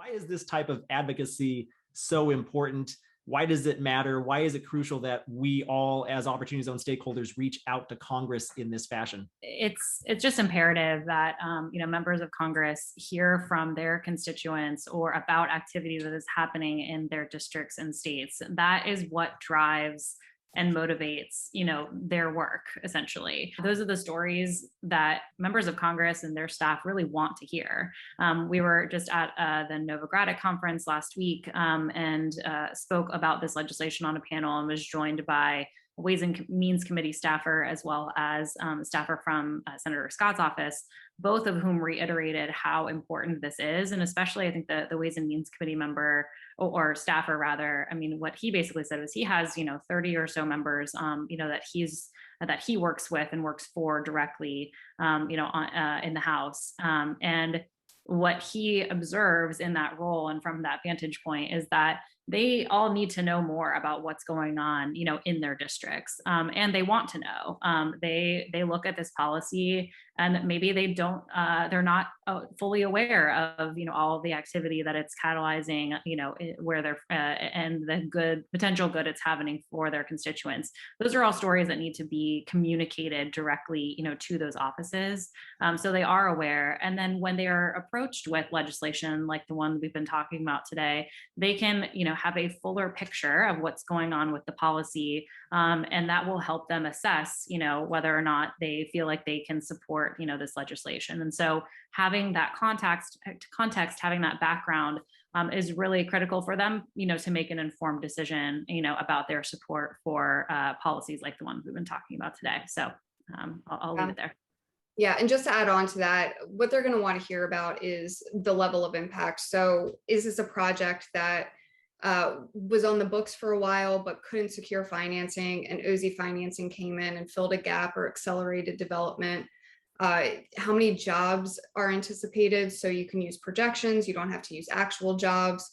Why is this type of advocacy so important? Why does it matter? Why is it crucial that we all, as opportunity zone stakeholders, reach out to Congress in this fashion? It's just imperative that members of Congress hear from their constituents or about activity that is happening in their districts and states. That is what drives and motivates their work. Essentially, those are the stories that members of Congress and their staff really want to hear. We were just at the Novogradac conference last week and spoke about this legislation on a panel, and was joined by Ways and Means Committee staffer, as well as a staffer from Senator Scott's office, both of whom reiterated how important this is. And especially, I think the Ways and Means Committee member or staffer rather, I mean, what he basically said was he has, 30 or so members, that he works with and works for directly, in the House. And what he observes in that role and from that vantage point is that they all need to know more about what's going on, in their districts, and they want to know. They look at this policy, and maybe they're not fully aware of, all of the activity that it's catalyzing, where they're and the potential good it's having for their constituents. Those are all stories that need to be communicated directly, to those offices, so they are aware. And then when they are approached with legislation like the one we've been talking about today, they can, have a fuller picture of what's going on with the policy, and that will help them assess, whether or not they feel like they can support, this legislation. And so having that context, having that background is really critical for them, to make an informed decision, about their support for policies like the ones we've been talking about today. So I'll leave it there. Yeah, and just to add on to that, what they're going to want to hear about is the level of impact. So is this a project that was on the books for a while but couldn't secure financing, and OZ financing came in and filled a gap or accelerated development? How many jobs are anticipated? So you can use projections, you don't have to use actual jobs.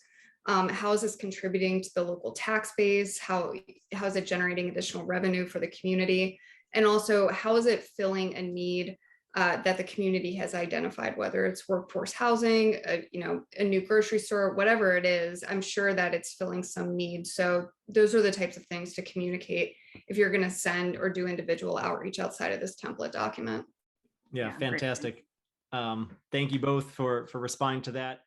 How is this contributing to the local tax base? How is it generating additional revenue for the community? And also, how is it filling a need that the community has identified, whether it's workforce housing, a new grocery store, whatever it is? I'm sure that it's filling some need. So those are the types of things to communicate if you're going to send or do individual outreach outside of this template document. Yeah, fantastic. Thank you both for responding to that.